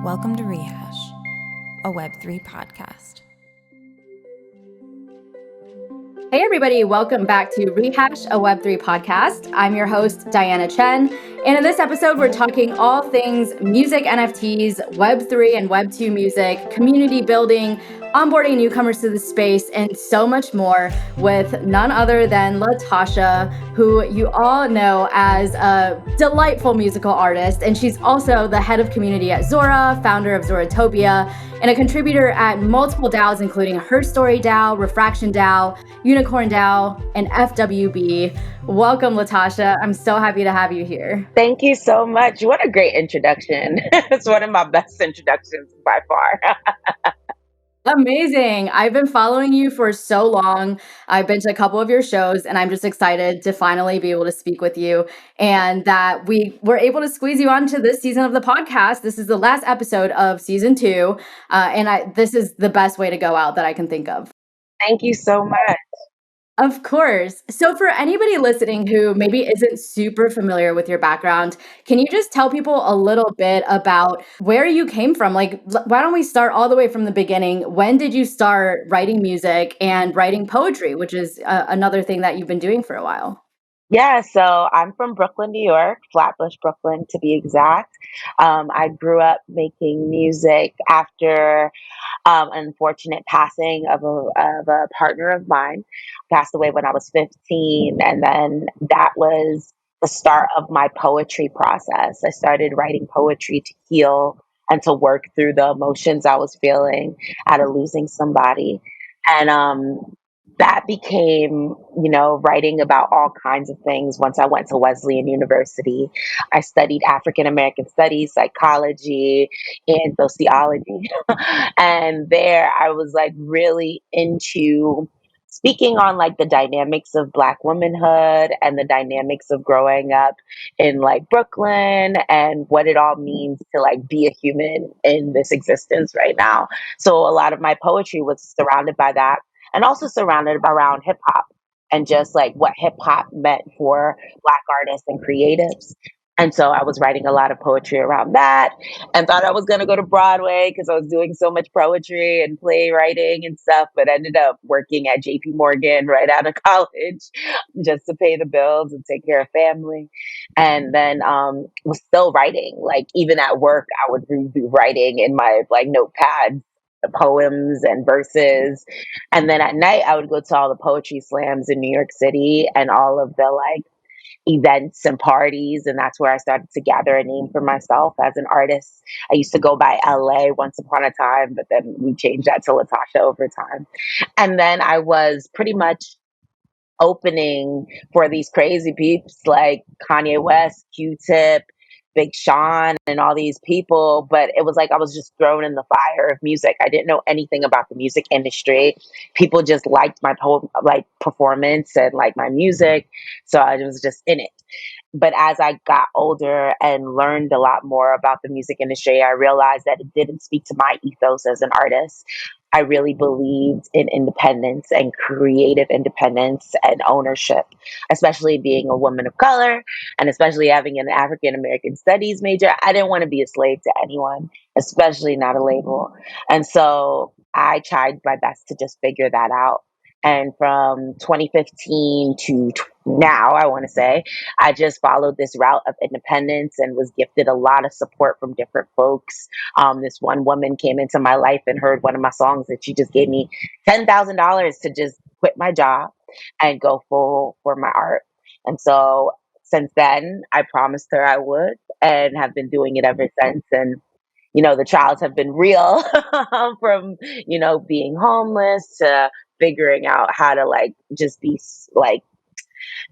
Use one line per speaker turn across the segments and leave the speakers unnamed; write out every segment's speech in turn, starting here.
Welcome to Rehash, a Web3 podcast.
Hey everybody, welcome back to Rehash, a Web3 podcast. I'm your host, Diana Chen, and in this episode, we're talking all things music NFTs, Web3 and Web2 music, community building, onboarding newcomers to the space, and so much more with none other than Latasha, who you all know as a delightful musical artist, and she's also the head of community at Zora, founder of Zoratopia, and a contributor at multiple DAOs, including herstoryDAO, refractionDAO, unicornDAO, and FWB. Welcome, Latasha. I'm so happy to have you here.
Thank you so much. What a great introduction. It's one of my best introductions by far.
Amazing. I've been following you for so long. I've been to a couple of your shows, and I'm just excited to finally be able to speak with you and that we were able to squeeze you onto this season of the podcast. This is the last episode of season 2, and this is the best way to go out that I can think of.
Thank you so much.
Of course. So for anybody listening who maybe isn't super familiar with your background, can you just tell people a little bit about where you came from? Like, why don't we start all the way from the beginning? When did you start writing music and writing poetry, which is another thing that you've been doing for a while?
Yeah, so I'm from Brooklyn, New York, Flatbush, Brooklyn to be exact. I grew up making music after unfortunate passing of a partner of mine. Passed away when I was 15, and then that was the start of my poetry process. I started writing poetry to heal and to work through the emotions I was feeling out of losing somebody. And that became, writing about all kinds of things once I went to Wesleyan University. I studied African American studies, psychology, and sociology. And there I was like really into speaking on like the dynamics of Black womanhood and the dynamics of growing up in like Brooklyn and what it all means to like be a human in this existence right now. So a lot of my poetry was surrounded by that, and also surrounded around hip hop and just like what hip hop meant for Black artists and creatives. And so I was writing a lot of poetry around that, and thought I was going to go to Broadway because I was doing so much poetry and playwriting and stuff, but ended up working at JP Morgan right out of college just to pay the bills and take care of family. And then was still writing. Like even at work, I would be writing in my like notepad poems and verses. And then at night, I would go to all the poetry slams in New York City and all of the like events and parties. And that's where I started to gather a name for myself as an artist. I used to go by LA once upon a time, but then we changed that to Latasha over time. And then I was pretty much opening for these crazy peeps like Kanye West, Q-Tip, Big Sean, and all these people. But it was like I was just thrown in the fire of music. I didn't know anything about the music industry. People just liked my performance and like my music, so I was just in it. But as I got older and learned a lot more about the music industry, I realized that it didn't speak to my ethos as an artist. I really believed in independence and creative independence and ownership, especially being a woman of color and especially having an African American studies major. I didn't want to be a slave to anyone, especially not a label. And so I tried my best to just figure that out. And from 2015 to now, I want to say, I just followed this route of independence and was gifted a lot of support from different folks. This one woman came into my life and heard one of my songs, and she just gave me $10,000 to just quit my job and go full for my art. And so since then, I promised her I would and have been doing it ever since. And the trials have been real from, being homeless to figuring out how to like just be like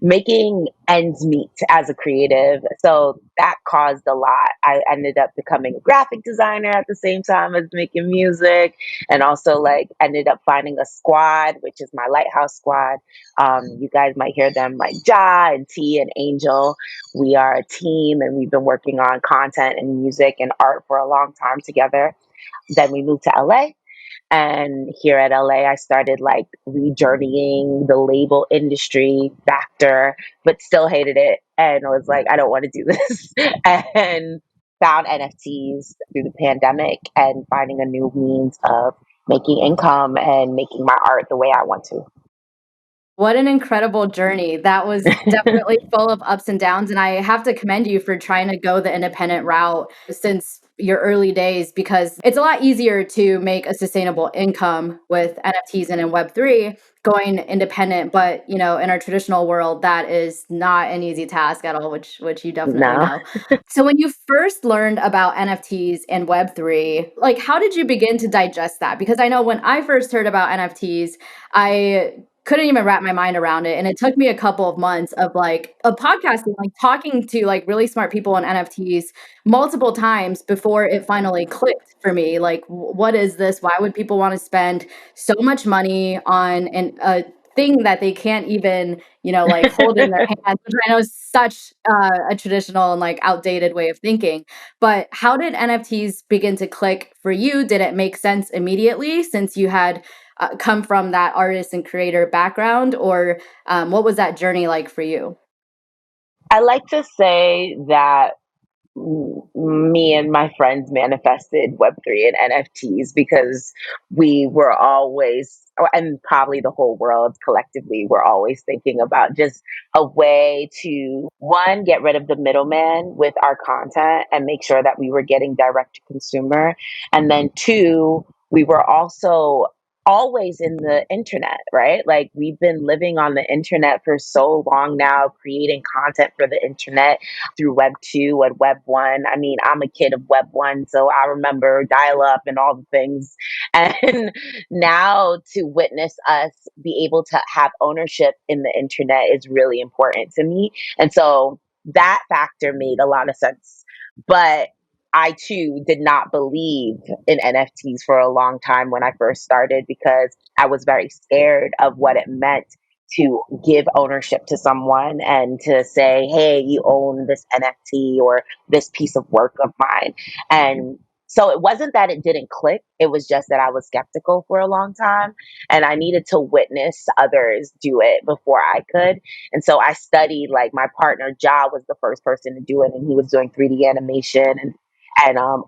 making ends meet as a creative. So that caused a lot. I ended up becoming a graphic designer at the same time as making music, and also like ended up finding a squad, which is my Lighthouse squad. You guys might hear them like Ja and T and Angel. We are a team, and we've been working on content and music and art for a long time together. Then we moved to LA. And here at LA, I started like rejourneying the label industry factor, but still hated it. And I was like, I don't want to do this. And found NFTs through the pandemic and finding a new means of making income and making my art the way I want to.
What an incredible journey. That was definitely full of ups and downs. And I have to commend you for trying to go the independent route since your early days, because it's a lot easier to make a sustainable income with NFTs and in Web3 going independent. But, you know, in our traditional world, that is not an easy task at all, which you definitely
No.
know. So when you first learned about NFTs and Web3, like how did you begin to digest that? Because I know when I first heard about NFTs, I couldn't even wrap my mind around it. And it took me a couple of months of like a podcasting, like talking to like really smart people on NFTs multiple times before it finally clicked for me. Like, what is this? Why would people want to spend so much money on a thing that they can't even, you know, like hold in their hands, which I know is such a traditional and like outdated way of thinking. But how did NFTs begin to click for you? Did it make sense immediately since you had come from that artist and creator background, or what was that journey like for you?
I like to say that me and my friends manifested Web3 and NFTs because we were always, and probably the whole world collectively, were always thinking about just a way to, one, get rid of the middleman with our content and make sure that we were getting direct to consumer. And then two, we were also always in the internet, right? Like we've been living on the internet for so long now, creating content for the internet through Web 2 and Web 1. I mean, I'm a kid of Web 1, so I remember dial up and all the things. And now to witness us be able to have ownership in the internet is really important to me. And so that factor made a lot of sense. But I too did not believe in NFTs for a long time when I first started because I was very scared of what it meant to give ownership to someone and to say, hey, you own this NFT or this piece of work of mine. And so it wasn't that it didn't click, it was just that I was skeptical for a long time and I needed to witness others do it before I could. And so I studied, like my partner, Ja, was the first person to do it, and he was doing 3D animation and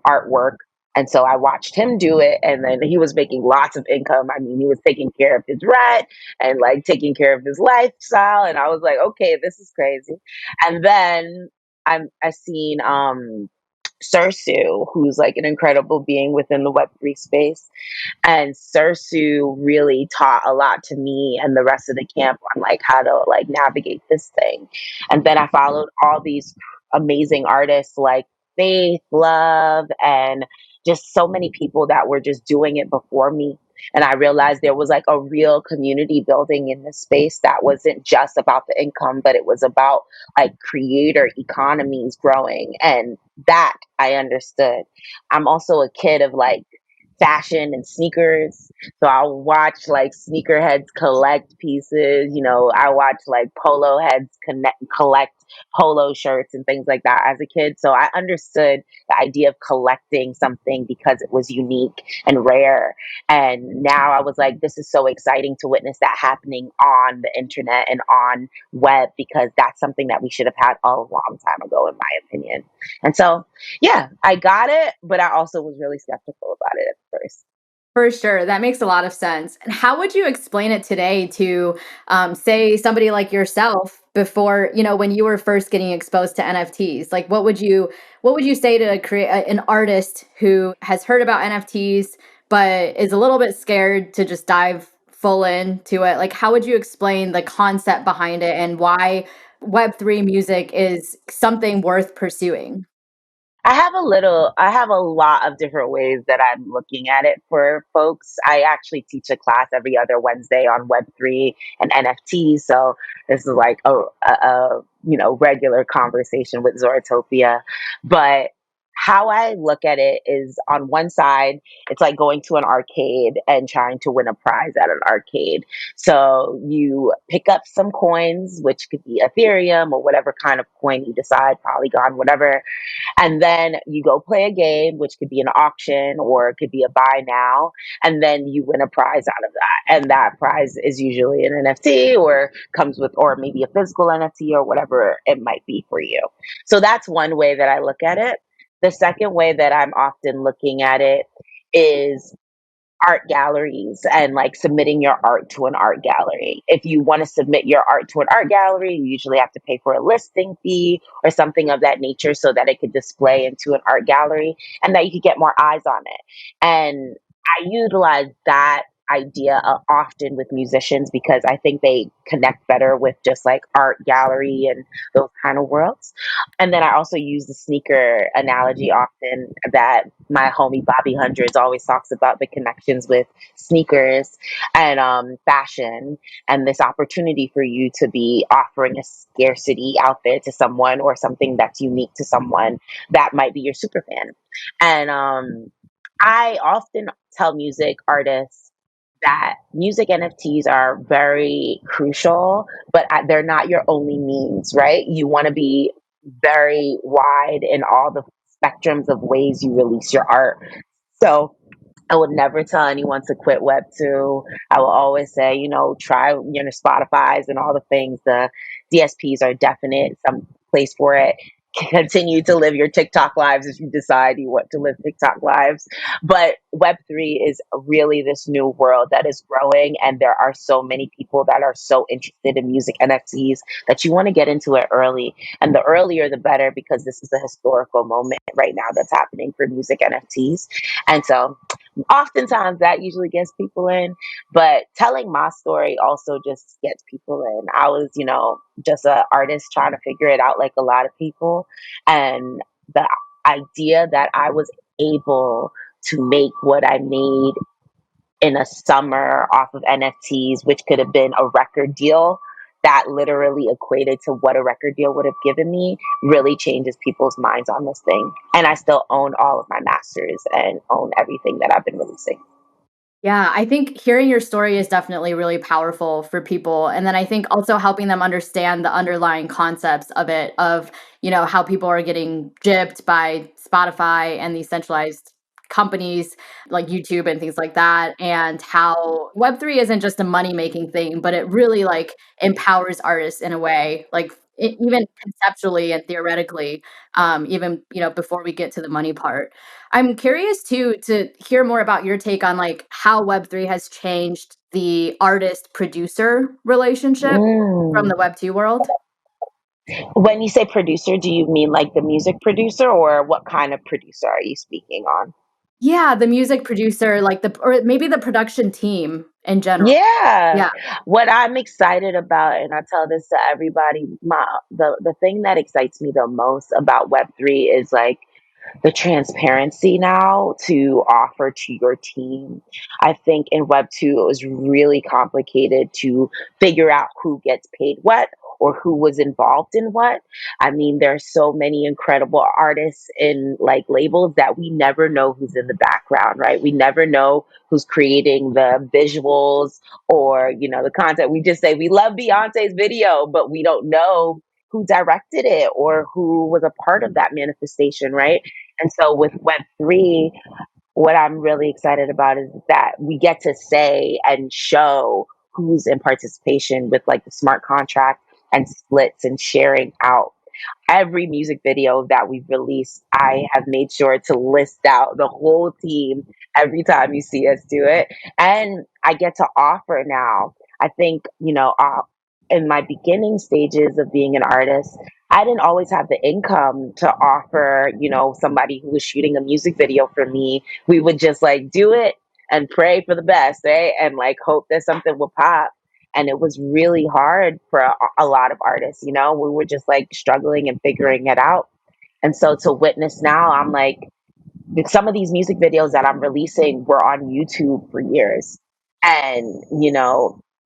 artwork. And so I watched him do it, and then he was making lots of income. I mean, he was taking care of his rent and like taking care of his lifestyle. And I was like, okay, this is crazy. And then I seen Sursu, who's like an incredible being within the Web3 space. And Sursu really taught a lot to me and the rest of the camp on like how to like navigate this thing. And then I followed all these amazing artists like Faith, Love, and just so many people that were just doing it before me. And I realized there was like a real community building in this space that wasn't just about the income, but it was about like creator economies growing. And that I understood. I'm also a kid of like fashion and sneakers. So I'll watch like sneakerheads collect pieces. You know, I watch like polo heads collect polo shirts and things like that as a kid. So I understood the idea of collecting something because it was unique and rare. And now I was like, this is so exciting to witness that happening on the internet and on web because that's something that we should have had a long time ago, in my opinion. And so, yeah, I got it, but I also was really skeptical about it at first.
For sure. That makes a lot of sense. And how would you explain it today to, say, somebody like yourself before, you know, when you were first getting exposed to NFTs? Like, what would you say to create an artist who has heard about NFTs but is a little bit scared to just dive full into it? Like, how would you explain the concept behind it and why Web3 music is something worth pursuing?
I have a lot of different ways that I'm looking at it for folks. I actually teach a class every other Wednesday on Web3 and NFTs. So this is like a regular conversation with Zoratopia. But how I look at it is on one side, it's like going to an arcade and trying to win a prize at an arcade. So you pick up some coins, which could be Ethereum or whatever kind of coin you decide, Polygon, whatever, and then you go play a game, which could be an auction or it could be a buy now. And then you win a prize out of that. And that prize is usually an NFT or comes with, or maybe a physical NFT or whatever it might be for you. So that's one way that I look at it. The second way that I'm often looking at it is art galleries and like submitting your art to an art gallery. If you want to submit your art to an art gallery, you usually have to pay for a listing fee or something of that nature so that it could display into an art gallery and that you could get more eyes on it. And I utilize that idea often with musicians because I think they connect better with just like art gallery and those kind of worlds. And then I also use the sneaker analogy often that my homie Bobby Hundreds always talks about the connections with sneakers and fashion and this opportunity for you to be offering a scarcity out there to someone or something that's unique to someone that might be your super fan. And I often tell music artists that music NFTs are very crucial, but they're not your only means, right? You want to be very wide in all the spectrums of ways you release your art. So I would never tell anyone to quit Web 2. I will always say, try, Spotify's and all the things. The DSPs are definite, some place for it. Continue to live your TikTok lives if you decide you want to live TikTok lives. But Web3 is really this new world that is growing, and there are so many people that are so interested in music NFTs that you want to get into it early. And the earlier, the better, because this is a historical moment right now that's happening for music NFTs. And so oftentimes that usually gets people in, but telling my story also just gets people in. I was, just an artist trying to figure it out like a lot of people. And the idea that I was able to make what I made in a summer off of NFTs, which could have been a record deal that literally equated to what a record deal would have given me, really changes people's minds on this thing. And I still own all of my masters and own everything that I've been releasing.
Yeah, I think hearing your story is definitely really powerful for people. And then I think also helping them understand the underlying concepts of it, of, how people are getting gypped by Spotify and these centralized companies like YouTube and things like that, and how Web3 isn't just a money making thing, but it really like empowers artists in a way, like even conceptually and theoretically, even, before we get to the money part. I'm curious too to hear more about your take on like how Web3 has changed the artist producer relationship from
Mm.
the Web2 world.
When you say producer, do you mean like the music producer or what kind of producer are you speaking on?
Yeah, the music producer, like or maybe the production team in general.
Yeah.
Yeah.
What I'm excited about, and I tell this to everybody, the thing that excites me the most about Web3 is like the transparency now to offer to your team. I think in Web 2, it was really complicated to figure out who gets paid what or who was involved in what. I mean, there are so many incredible artists in like labels that we never know who's in the background, right? We never know who's creating the visuals or, the content. We just say we love Beyonce's video, but we don't know who directed it or who was a part of that manifestation, right? And so with Web3, what I'm really excited about is that we get to say and show who's in participation with like the smart contract and splits and sharing out. Every music video that we've released, I have made sure to list out the whole team every time you see us do it. And I get to offer now. I think, in my beginning stages of being an artist, I didn't always have the income to offer, somebody who was shooting a music video for me. We would just like do it and pray for the best, right? And like hope that something would pop. And it was really hard for a lot of artists, we were just like struggling and figuring it out. And so to witness now, I'm like, some of these music videos that I'm releasing were on YouTube for years. And,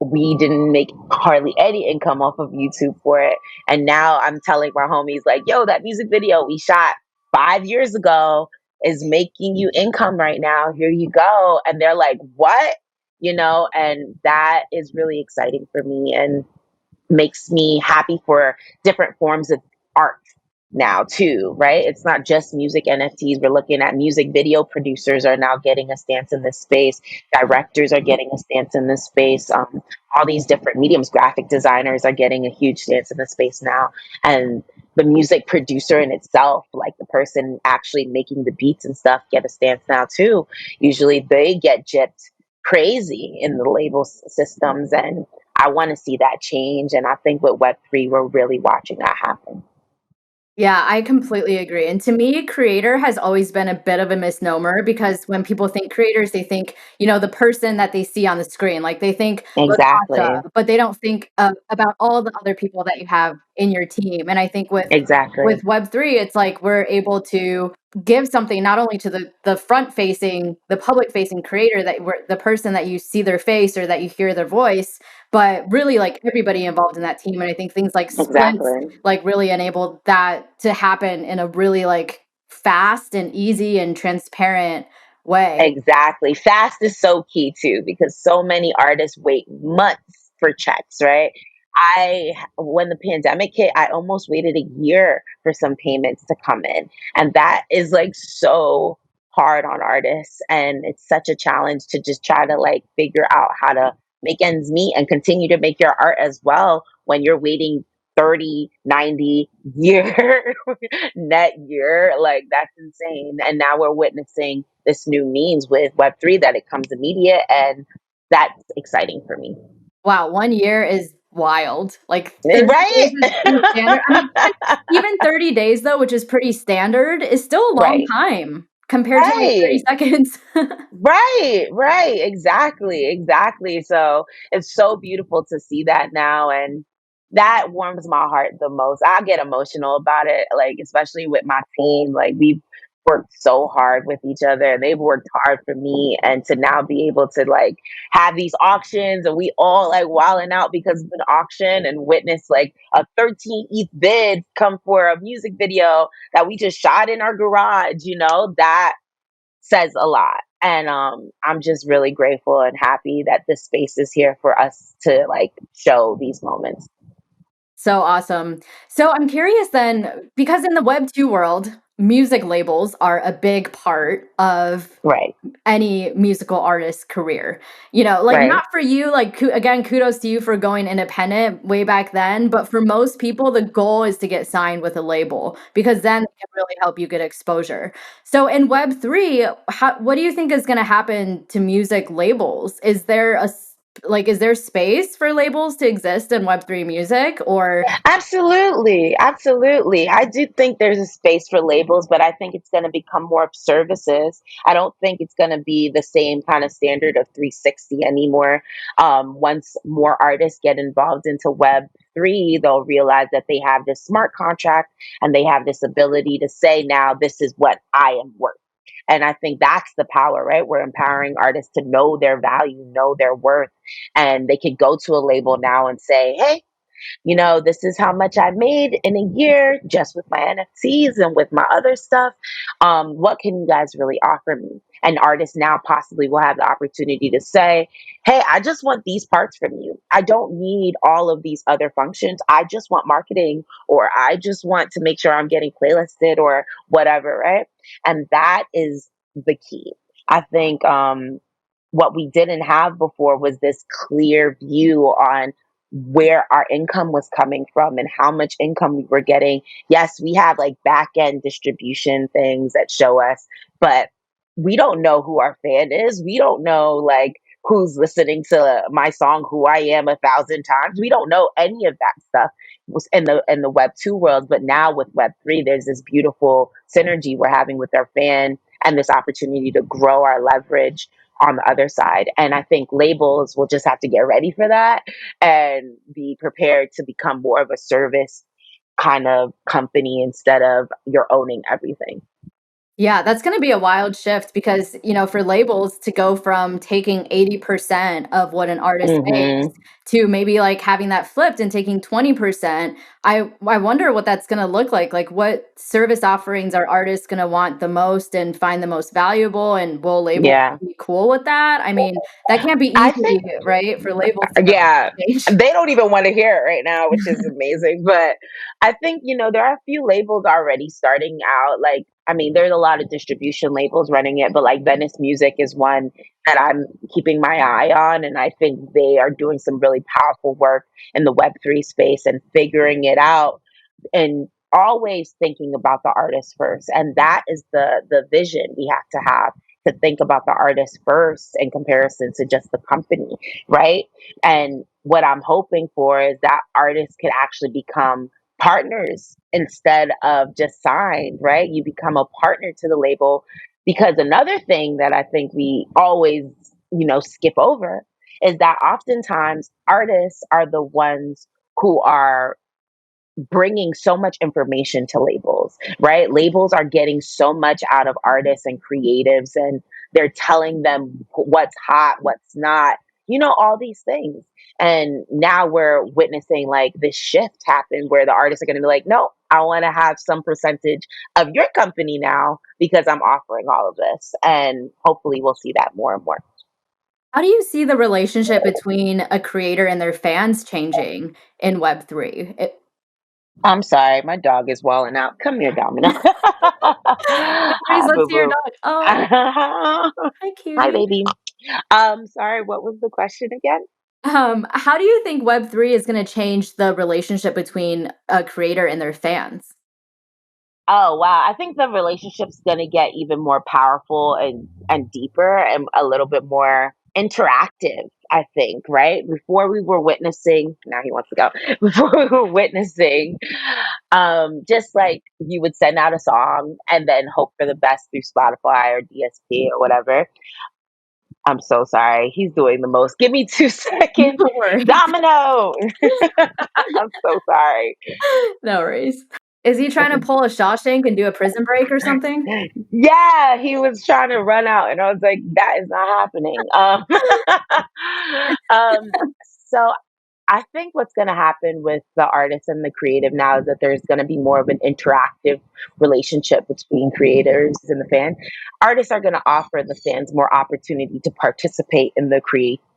we didn't make hardly any income off of YouTube for it. And now I'm telling my homies, like, yo, that music video we shot 5 years ago is making you income right now. Here you go. And they're like, what? And that is really exciting for me and makes me happy for different forms of art now too, right? It's not just music NFTs. We're looking at music video producers are now getting a stance in this space. Directors are getting a stance in this space. All these different mediums, graphic designers are getting a huge stance in the space now. And the music producer in itself, like the person actually making the beats and stuff, get a stance now too. Usually they get gypped crazy in the label systems, and I want to see that change. And I think with Web3, we're really watching that happen.
Yeah, I completely agree. And to me, creator has always been a bit of a misnomer because when people think creators, they think, the person that they see on the screen. Like they think Latasha,
Exactly.
but they don't think about all the other people that you have in your team. And I think with
Exactly.
Web3, it's like we're able to give something not only to the front facing, the public facing creator that we're the person that you see their face or that you hear their voice, but really like everybody involved in that team. And I think things like sprints
Exactly.
like really enabled that to happen in a really like fast and easy and transparent way.
Exactly. Fast is so key too, because so many artists wait months for checks, right? When the pandemic hit, I almost waited a year for some payments to come in. And that is like so hard on artists. And it's such a challenge to just try to like figure out how to make ends meet and continue to make your art as well when you're waiting 30, 90 year net year. Like that's insane. And now we're witnessing this new means with Web3 that it comes immediate, and that's exciting for me.
Wow, 1 year is wild. Like 30 days
Right?
is pretty standard. I mean, even 30 days though, which is pretty standard, is still a long
Right.
time compared to like 30
Right.
seconds.
Right, exactly. So it's so beautiful to see that now, and that warms my heart the most. I get emotional about it, like especially with my team. Like we've worked so hard with each other, and they've worked hard for me, and to now be able to like have these auctions, and we all like wilding out because of an auction, and witness like a 13 ETH bid come for a music video that we just shot in our garage. That says a lot. And I'm just really grateful and happy that this space is here for us to like show these moments.
So awesome. So I'm curious then, because in the Web 2 world, music labels are a big part of
Right,
any musical artist's career. Like
right.
not for you, like again, kudos to you for going independent way back then, but for most people, the goal is to get signed with a label because then it can really help you get exposure. So in Web3, what do you think is going to happen to music labels? Is there space for labels to exist in Web3 music or
Absolutely. I do think there's a space for labels, but I think it's going to become more of services. I don't think it's going to be the same kind of standard of 360 anymore. Once more artists get involved into Web3, they'll realize that they have this smart contract and they have this ability to say, now, this is what I am worth. And I think that's the power, right? We're empowering artists to know their value, know their worth, and they can go to a label now and say, hey, this is how much I made in a year just with my NFTs and with my other stuff. What can you guys really offer me? And artists now possibly will have the opportunity to say, hey, I just want these parts from you. I don't need all of these other functions. I just want marketing, or I just want to make sure I'm getting playlisted or whatever, right? And that is the key. I think what we didn't have before was this clear view on where our income was coming from and how much income we were getting. Yes, we have like back end distribution things that show us, but we don't know who our fan is. We don't know like who's listening to my song "Who I Am" 1,000 times. We don't know any of that stuff in the Web 2 world. But now with Web 3, there's this beautiful synergy we're having with our fan and this opportunity to grow our leverage on the other side. And I think labels will just have to get ready for that and be prepared to become more of a service kind of company instead of you're owning everything.
Yeah, that's gonna be a wild shift because, for labels to go from taking 80% of what an artist makes
Hmm.
to maybe like having that flipped and taking 20%, I wonder what that's gonna look like. Like what service offerings are artists gonna want the most and find the most valuable, and will labels
Yeah.
be cool with that? I mean, that can't be
I
easy,
think,
right? For labels to go to
yeah,
that stage.
they don't even want to hear it right now, which is amazing. But I think, there are a few labels already starting out. Like, I mean, there's a lot of distribution labels running it, but like Venice Music is one that I'm keeping my eye on. And I think they are doing some really powerful work in the Web3 space and figuring it out and always thinking about the artist first. And that is the vision we have to think about the artist first in comparison to just the company, right? And what I'm hoping for is that artists can actually become partners instead of just signed, right? You become a partner to the label, because another thing that I think we always, skip over is that oftentimes artists are the ones who are bringing so much information to labels, right? Labels are getting so much out of artists and creatives, and they're telling them what's hot, what's not, all these things. And now we're witnessing like this shift happen where the artists are going to be like, no, I want to have some percentage of your company now because I'm offering all of this. And hopefully we'll see that more and more.
How do you see the relationship between a creator and their fans changing in Web3?
I'm sorry, my dog is walling out. Come here, Domino.
No worries,
Hi,
let's
boo
see your
boo.
dog. Oh,
Hi,
hi, cutie.
baby. Sorry, what was the question again?
How do you think Web3 is going to change the relationship between a creator and their fans?
Oh wow, I think the relationship's gonna get even more powerful and deeper and a little bit more interactive. I think, right? Before we were witnessing, now he wants to go. Before we were witnessing, just like you would send out a song and then hope for the best through Spotify or DSP or whatever. I'm so sorry. He's doing the most. Give me 2 seconds.
No worries.
Domino. I'm so sorry.
No worries. Is he trying to pull a Shawshank and do a prison break or something?
Yeah, he was trying to run out, and I was like, "That is not happening." Um, so I think what's going to happen with the artist and the creative now is that there's going to be more of an interactive relationship between creators and the fan. Artists are going to offer the fans more opportunity to participate in the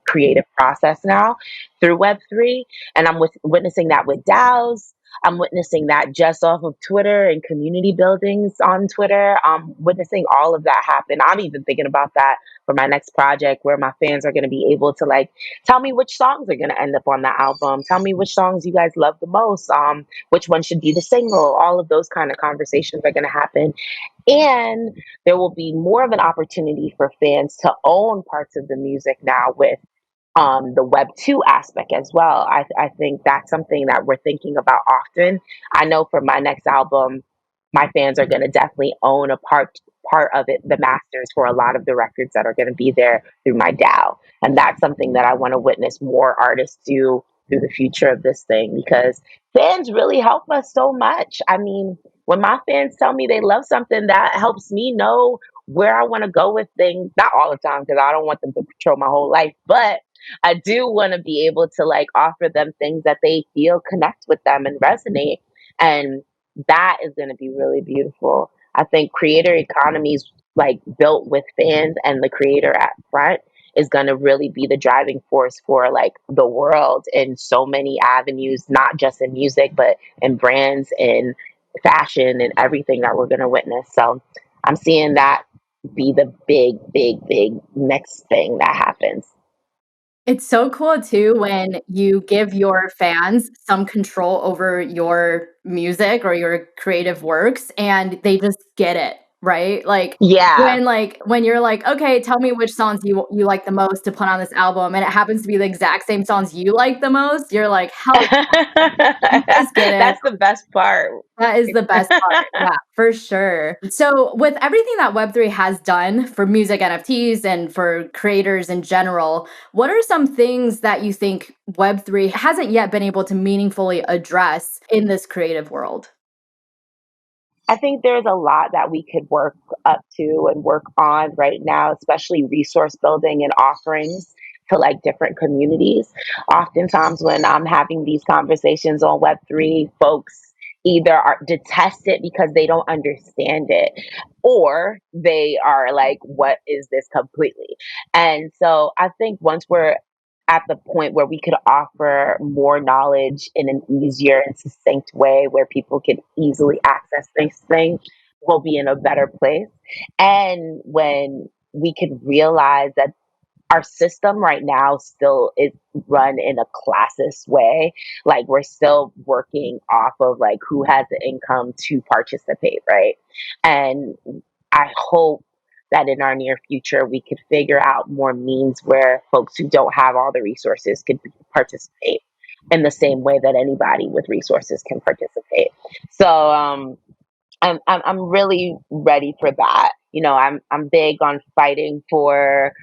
creative process now through Web3. And I'm witnessing that with DAOs. I'm witnessing that just off of Twitter and community buildings on Twitter. I'm witnessing all of that happen. I'm even thinking about that for my next project where my fans are going to be able to like tell me which songs are going to end up on the album. Tell me which songs you guys love the most. Which one should be the single. All of those kind of conversations are going to happen. And there will be more of an opportunity for fans to own parts of the music now with the Web 2 aspect as well. I think that's something that we're thinking about often. I know for my next album, my fans are going to definitely own a part of it, the masters for a lot of the records that are going to be there through my DAO. And that's something that I want to witness more artists do through the future of this thing, because fans really help us so much. I mean, when my fans tell me they love something, that helps me know where I want to go with things. Not all the time, because I don't want them to control my whole life, but I do want to be able to like offer them things that they feel connect with them and resonate. And that is going to be really beautiful. I think creator economies like built with fans and the creator at front is going to really be the driving force for like the world in so many avenues, not just in music, but in brands, in fashion, and everything that we're going to witness. So I'm seeing that be the big, big, big next thing that happens.
It's so cool too when you give your fans some control over your music or your creative works and they just get it, right?
Yeah.
Like when you're like, "Okay, tell me which songs you like the most to put on this album," and it happens to be the exact same songs you like the most, you're like, "Hell, you guys get it."
That's the best part.
That is the best part. Yeah, for sure. So, with everything that Web3 has done for music NFTs and for creators in general, what are some things that you think Web3 hasn't yet been able to meaningfully address in this creative world?
I think there's a lot that we could work up to and work on right now, especially resource building and offerings to like different communities. Oftentimes, when I'm having these conversations on Web3, folks either detest it because they don't understand it, or they are like, what is this completely? And so I think once we're at the point where we could offer more knowledge in an easier and succinct way where people can easily access things, we'll be in a better place. And when we could realize that our system right now still is run in a classist way. Like we're still working off of like who has the income to participate, right? And I hope that in our near future we could figure out more means where folks who don't have all the resources could participate in the same way that anybody with resources can participate. So I'm really ready for that. I'm big on fighting for,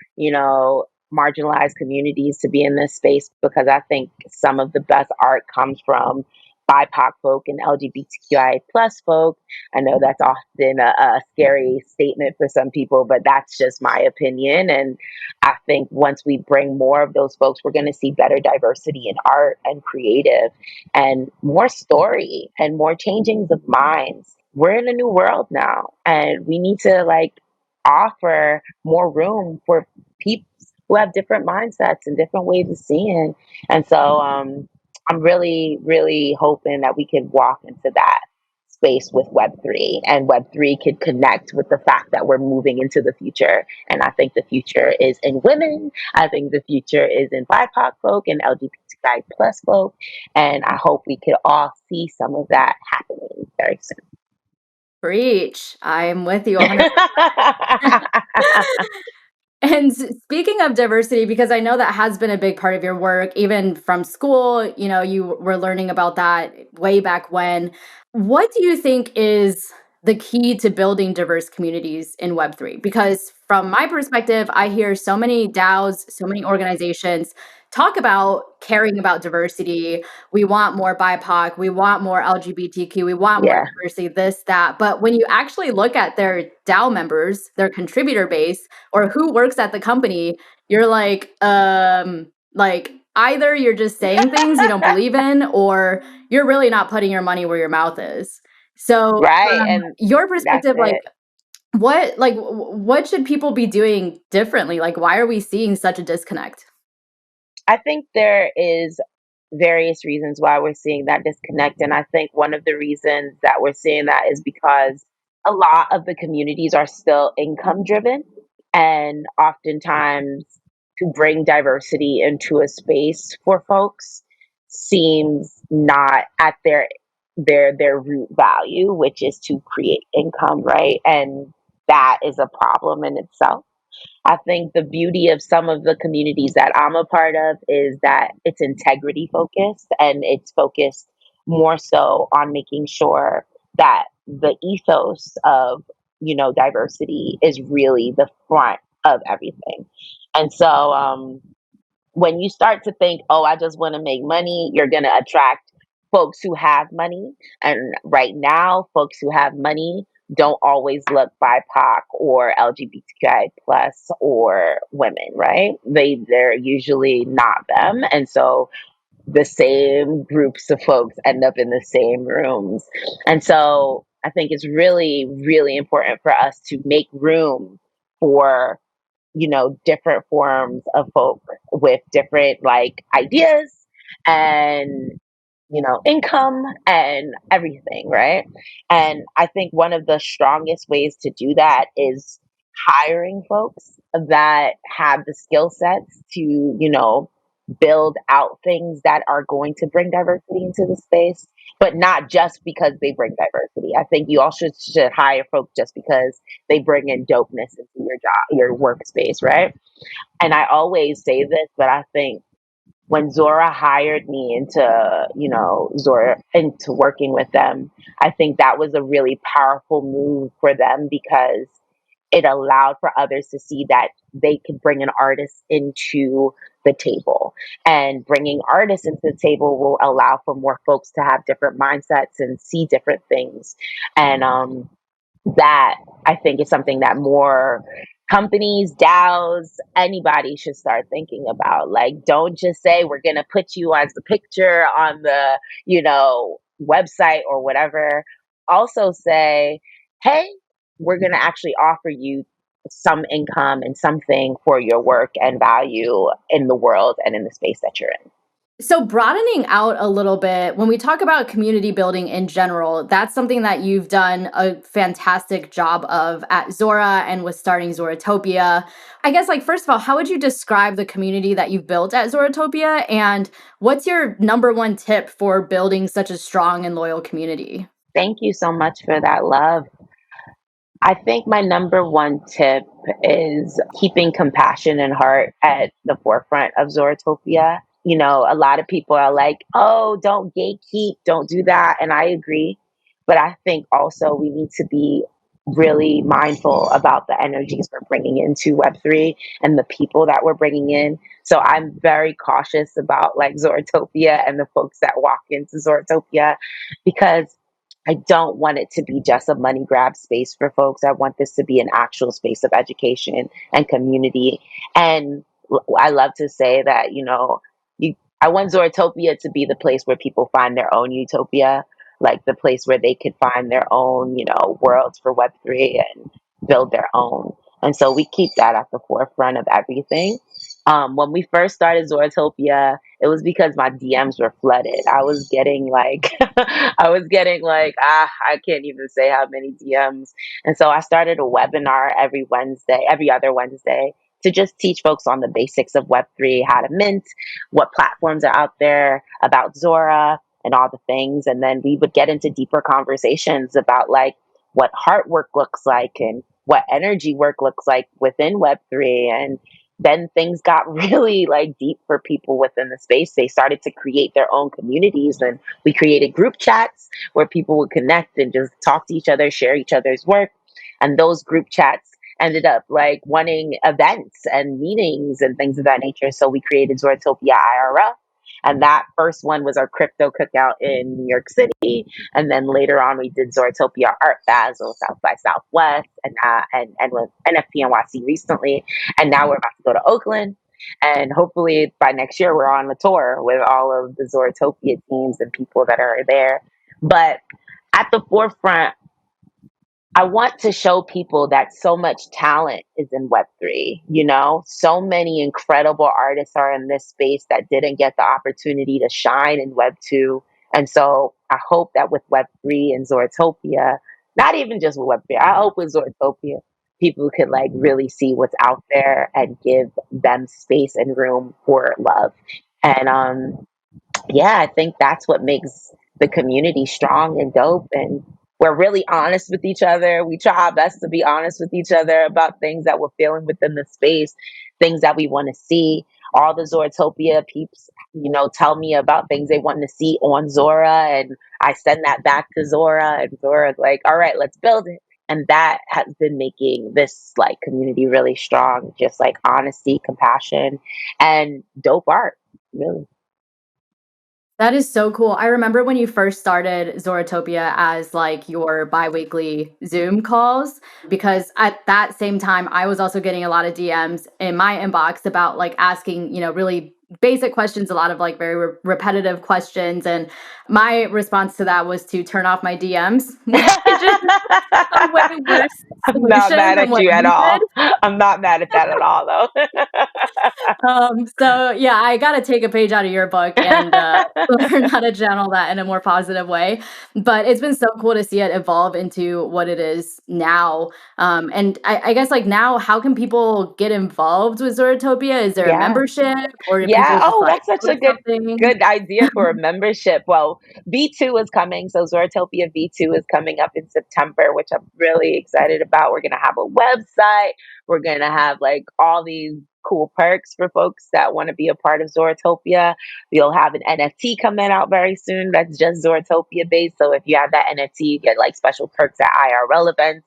marginalized communities to be in this space because I think some of the best art comes from BIPOC folk and LGBTQI plus folk. I know that's often a scary statement for some people, but that's just my opinion. And I think once we bring more of those folks, we're going to see better diversity in art and creative and more story and more changings of minds. We're in a new world now, and we need to like offer more room for people who have different mindsets and different ways of seeing. And so I'm really, really hoping that we could walk into that space with Web3, and Web3 could connect with the fact that we're moving into the future. And I think the future is in women. I think the future is in BIPOC folk and LGBTQI plus folk. And I hope we could all see some of that happening very soon.
Preach. I'm with you 100%. And speaking of diversity, because I know that has been a big part of your work, even from school, you were learning about that way back when. What do you think is the key to building diverse communities in Web3? Because from my perspective, I hear so many DAOs, so many organizations talk about caring about diversity. We want more BIPOC, we want more LGBTQ, we want more
Yeah.
diversity, this, that. But when you actually look at their DAO members, their contributor base, or who works at the company, you're like either you're just saying things you don't believe in, or you're really not putting your money where your mouth is. So
Right.
from
And
your
that's
perspective,
it.
what should people be doing differently? Like, why are we seeing such a disconnect?
I think there is various reasons why we're seeing that disconnect. And I think one of the reasons that we're seeing that is because a lot of the communities are still income driven. And oftentimes to bring diversity into a space for folks seems not at their root value, which is to create income, right? And that is a problem in itself. I think the beauty of some of the communities that I'm a part of is that it's integrity focused, and it's focused more so on making sure that the ethos of, diversity is really the front of everything. And so when you start to think, oh, I just want to make money, you're going to attract folks who have money. And right now, folks who have money don't always look BIPOC or LGBTQI plus or women, right? They're usually not them. And so the same groups of folks end up in the same rooms. And so I think it's really, really important for us to make room for different forms of folk with different like ideas and, income and everything, right? And I think one of the strongest ways to do that is hiring folks that have the skill sets to, build out things that are going to bring diversity into the space, but not just because they bring diversity. I think you also should hire folks just because they bring in dopeness into your job, your workspace, right? And I always say this, but I think when Zora hired me into, Zora into working with them, I think that was a really powerful move for them because it allowed for others to see that they could bring an artist into the table. And bringing artists into the table will allow for more folks to have different mindsets and see different things. And that I think is something that more companies, DAOs, anybody should start thinking about. Like, don't just say we're going to put you as the picture on the, website or whatever. Also say, hey, we're going to actually offer you some income and something for your work and value in the world and in the space that you're in.
So broadening out a little bit, when we talk about community building in general, that's something that you've done a fantastic job of at Zora and with starting Zoratopia. I guess, like, first of all, how would you describe the community that you've built at Zoratopia? And what's your number one tip for building such a strong and loyal community?
Thank you so much for that love. I think my number one tip is keeping compassion and heart at the forefront of Zoratopia. You know, a lot of people are like, oh, don't gatekeep, don't do that. And I agree. But I think also we need to be really mindful about the energies we're bringing into Web3 and the people that we're bringing in. So I'm very cautious about like Zoratopia and the folks that walk into Zoratopia because I don't want it to be just a money grab space for folks. I want this to be an actual space of education and community. And I love to say that, you know, I want Zoratopia to be the place where people find their own utopia, like the place where they could find their own, you know, worlds for Web3 and build their own. And so we keep that at the forefront of everything. When we first started Zoratopia, it was because my DMs were flooded. I was getting like, I can't even say how many DMs. And so I started a webinar every other Wednesday, to just teach folks on the basics of Web3, how to mint, what platforms are out there, about Zora, and all the things. And then we would get into deeper conversations about like what heart work looks like and what energy work looks like within Web3. And then things got really like deep for people within the space. They started to create their own communities, and we created group chats where people would connect and just talk to each other, share each other's work. And those group chats ended up like wanting events and meetings and things of that nature. So we created Zoratopia IRL. And that first one was our crypto cookout in New York City. And then later on, we did Zoratopia Art Basel, South by Southwest, and with NFT NYC recently. And now we're about to go to Oakland. And hopefully by next year, we're on the tour with all of the Zoratopia teams and people that are there. But at the forefront, I want to show people that so much talent is in Web3. You know, so many incredible artists are in this space that didn't get the opportunity to shine in Web2. And so I hope that with Web3 and Zoratopia, not even just with Web3, I hope with Zoratopia, people could like really see what's out there and give them space and room for love. And yeah, I think that's what makes the community strong and dope. And we're really honest with each other. We try our best to be honest with each other about things that we're feeling within the space, things that we want to see. All the Zoratopia peeps, you know, tell me about things they want to see on Zora, and I send that back to Zora, and Zora's like, "All right, let's build it." And that has been making this like community really strong. Just like honesty, compassion, and dope art. Really.
That is so cool. I remember when you first started Zoratopia as like your biweekly Zoom calls, because at that same time, I was also getting a lot of DMs in my inbox about like asking, really basic questions, a lot of like very repetitive questions. And my response to that was to turn off my DMs, which is a way worse
I'm not
solution
mad
than
at
what
you at
you did.
all. I'm not mad at that at all, though.
So yeah, I got to take a page out of your book and learn how to channel that in a more positive way. But it's been so cool to see it evolve into what it is now. And I guess like now, how can people get involved with Zoratopia? Is there a
Yeah.
membership, or do
Yeah.
people just
Oh,
like
that's such
go
a
to
good
something?
good idea for a membership. Well, V2 is coming. So Zoratopia V2 is coming up in September, which I'm really excited about. We're gonna have a website. We're gonna have like all these cool perks for folks that want to be a part of Zoratopia. We'll have an NFT coming out very soon that's just Zoratopia based. So if you have that NFT, you get like special perks at IRL events.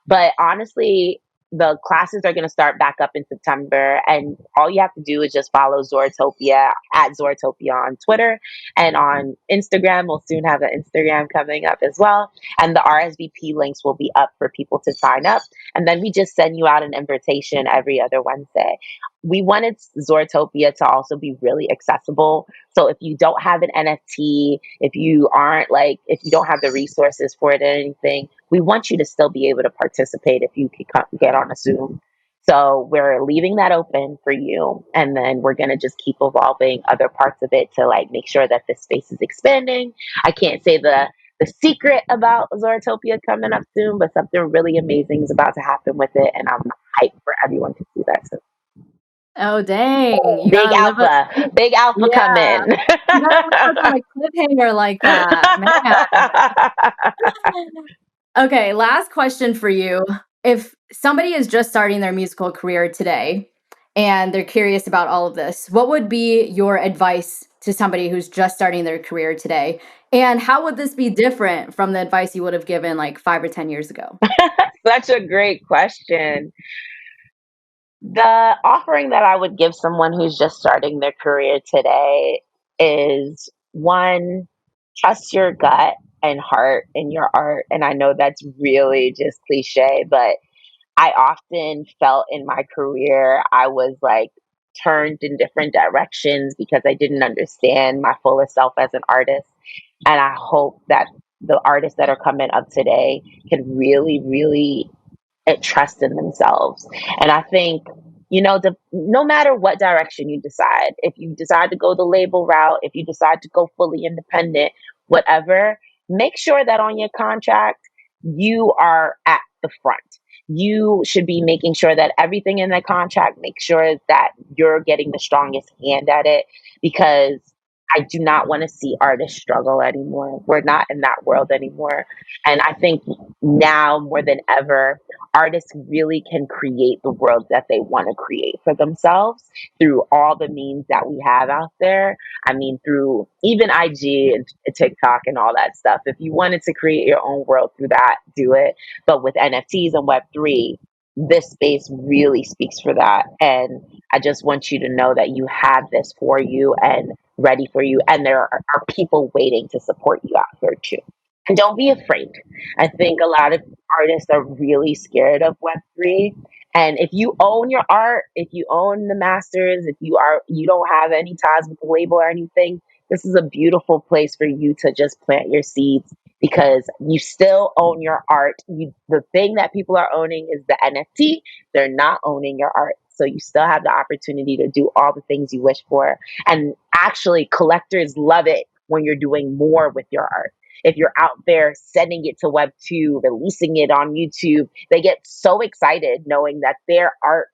But honestly, the classes are going to start back up in September, and all you have to do is just follow Zoratopia at Zoratopia on Twitter and on Instagram. We'll soon have an Instagram coming up as well, and the RSVP links will be up for people to sign up. And then we just send you out an invitation every other Wednesday. We wanted Zoratopia to also be really accessible. So if you don't have an NFT, if you don't have the resources for it or anything, we want you to still be able to participate if you can get on a Zoom. So we're leaving that open for you. And then we're going to just keep evolving other parts of it to like make sure that this space is expanding. I can't say the secret about Zoratopia coming up soon, but something really amazing is about to happen with it. And I'm hyped for everyone to see that soon.
Oh, dang. You
Big
gotta live a
alpha, big alpha
yeah.
coming.
You gotta leave us on a cliffhanger like that, man. Okay, last question for you. If somebody is just starting their musical career today and they're curious about all of this, what would be your advice to somebody who's just starting their career today? And how would this be different from the advice you would have given like 5 or 10 years ago?
Such a great question. The offering that I would give someone who's just starting their career today is one, trust your gut and heart in your art. And I know that's really just cliche, but I often felt in my career I was like turned in different directions because I didn't understand my fullest self as an artist. And I hope that the artists that are coming up today can really, really trust in themselves. And I think, no matter what direction you decide, if you decide to go the label route, if you decide to go fully independent, whatever, make sure that on your contract, you are at the front. You should be making sure that everything in the contract, make sure that you're getting the strongest hand at it, because I do not want to see artists struggle anymore. We're not in that world anymore. And I think now more than ever, artists really can create the world that they want to create for themselves through all the means that we have out there. I mean, through even IG and TikTok and all that stuff. If you wanted to create your own world through that, do it. But with NFTs and Web3, this space really speaks for that. And I just want you to know that you have this for you and ready for you. And there are people waiting to support you out here too. And don't be afraid. I think a lot of artists are really scared of Web3. And if you own your art, if you own the masters, if you don't have any ties with the label or anything, this is a beautiful place for you to just plant your seeds, because you still own your art. The thing that people are owning is the NFT. They're not owning your art. So you still have the opportunity to do all the things you wish for. And actually, collectors love it when you're doing more with your art. If you're out there sending it to Web2, releasing it on YouTube, they get so excited knowing that their art,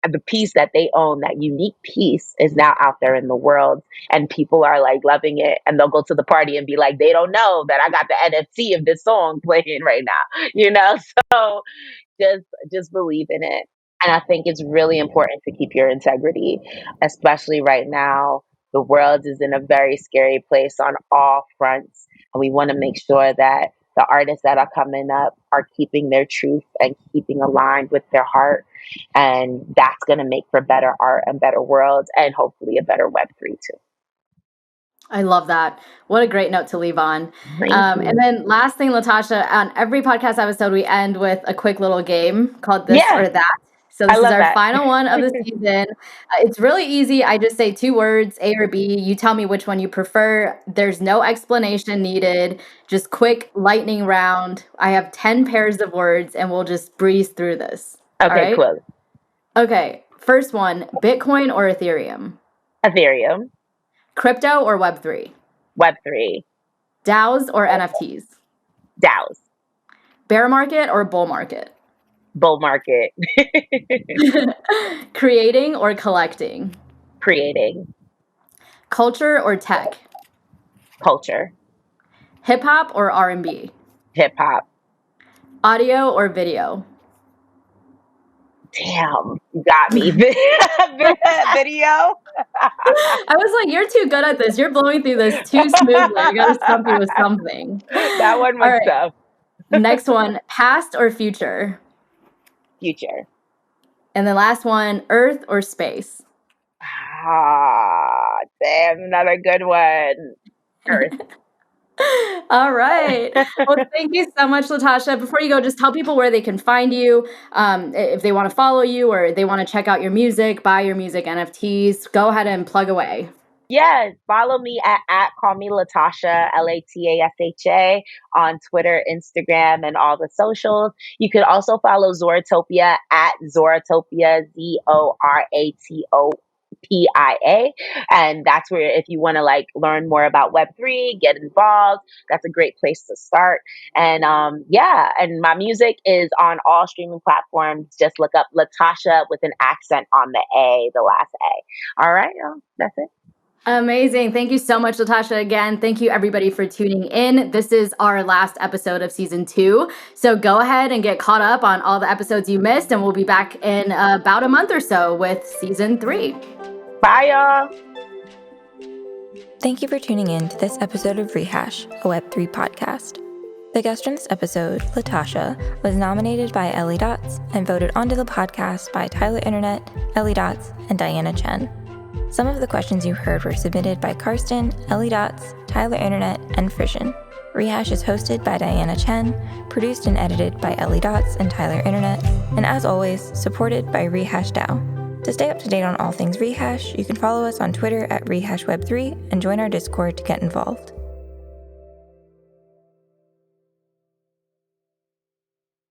the piece that they own, that unique piece, is now out there in the world, and people are like loving it, and they'll go to the party and be like, they don't know that I got the NFT of this song playing right now. So just believe in it. And I think it's really important to keep your integrity, especially right now. The world is in a very scary place on all fronts. And we want to make sure that the artists that are coming up are keeping their truth and keeping aligned with their heart. And that's going to make for better art and better worlds, and hopefully a better Web3 too.
I love that. What a great note to leave on.
Thank you.
And then last thing, Latasha, on every podcast episode, we end with a quick little game called This
Yeah,
or That. So
I
this is
love
our
that.
final one of the season. It's really easy. I just say 2 words, A or B. You tell me which one you prefer. There's no explanation needed. Just quick lightning round. I have 10 pairs of words, and we'll just breeze through this. All
Okay,
right?
cool.
Okay. First one, Bitcoin or Ethereum?
Ethereum,
Crypto or Web3?
Web3,
DAOs or NFTs?
DAOs,
Bear market or bull market?
bull market,
Creating or collecting?
creating,
Culture or tech?
culture,
Hip hop or R&B?
hip hop.
Audio or video?
Damn, you got me. Video.
I was like, you're too good at this. You're blowing through this too smoothly. I gotta stump you with something.
That one
All
was
right.
tough.
Next one, past or future?
Future.
And the last one, Earth or space?
Ah, damn, another good one. Earth.
All right. Well, thank you so much, Latasha. Before you go, just tell people where they can find you, if they want to follow you or they want to check out your music, buy your music, NFTs. Go ahead and plug away.
Yeah, follow me at call me Latasha, Latasha, on Twitter, Instagram, and all the socials. You could also follow Zoratopia at Zoratopia, Zoratopia. And that's where, if you want to like learn more about Web3, get involved, that's a great place to start. And yeah, and my music is on all streaming platforms. Just look up Latasha with an accent on the A, the last A. All right, that's it.
Amazing. Thank you so much, Latasha. Again, thank you everybody for tuning in. This is our last episode of season 2. So go ahead and get caught up on all the episodes you missed, and we'll be back in about a month or so with season 3.
Bye, y'all.
Thank you for tuning in to this episode of Rehash, a Web3 podcast. The guest in this episode, Latasha, was nominated by Ellie Dots and voted onto the podcast by Tyler Internet, Ellie Dots, and Diana Chen. Some of the questions you heard were submitted by Karsten, Ellie Dots, Tyler Internet, and Frisian. Rehash is hosted by Diana Chen, produced and edited by Ellie Dots and Tyler Internet, and as always, supported by refractionDAO. To stay up to date on all things Rehash, you can follow us on Twitter at RehashWeb3 and join our Discord to get involved.